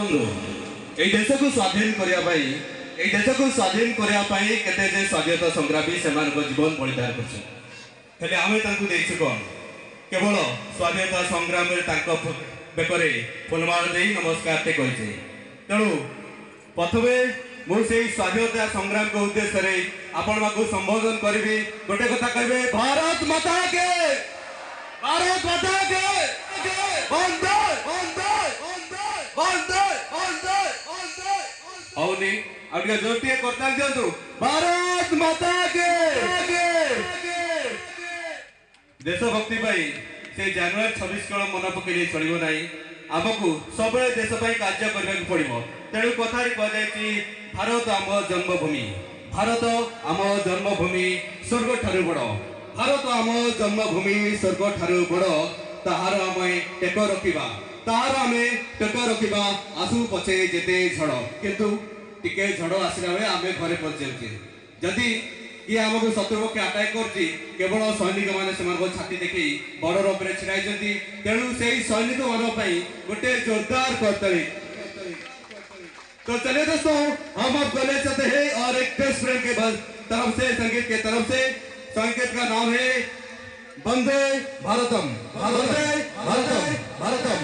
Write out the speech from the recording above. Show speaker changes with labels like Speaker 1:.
Speaker 1: बंधु ए देश को स्वाधीन करने ए देश को स्वाधीन करने केते जे स्वाधीनता संग्रामी से जीवन बलिदान कर आम कौन केवल स्वाधीनता संग्राम बेकरे फुलमाल दे नमस्कार तेणु प्रथमे मुझे स्वाधीनता संग्राम के उद्देश्य आपण को संबोधन करी गोटे कथा कहे भारत माता के वंदे वंदे वंदे वंदे हौनी आगे जोरटिए करता दिंतु भारत माता के देशभक्ति से जनवरी 26 कल मन पकड़े चलो ना आमको सब देश कार्य करने पड़ो तेणु कथा कहुई भारत आम जन्मभूमि भारत आम जन्मभूमि स्वर्ग ठारू बड़ भारत आम जन्मभूमि स्वर्ग ठारू बड़ ताहार आम टेक रखा ताहार आम टेक रखा आसू पचे जेते झड़ किंतु टिके झड़ आसला बेले आम घरे पहुंचे जदि ये आमको शत्रुपक्ष आटाक केवल सैनिक मैंने छाती देखी बॉर्डर पर छिड़ाई तेणु से सैनिक मान गोटे जोरदार करतली। तो चलिए दोस्तों हम अब गले चाहते हैं और एक देश प्रेम के तरफ से संगीत के तरफ से संगीत का नाम है वंदे भारतम वंदे भारतम भारतम।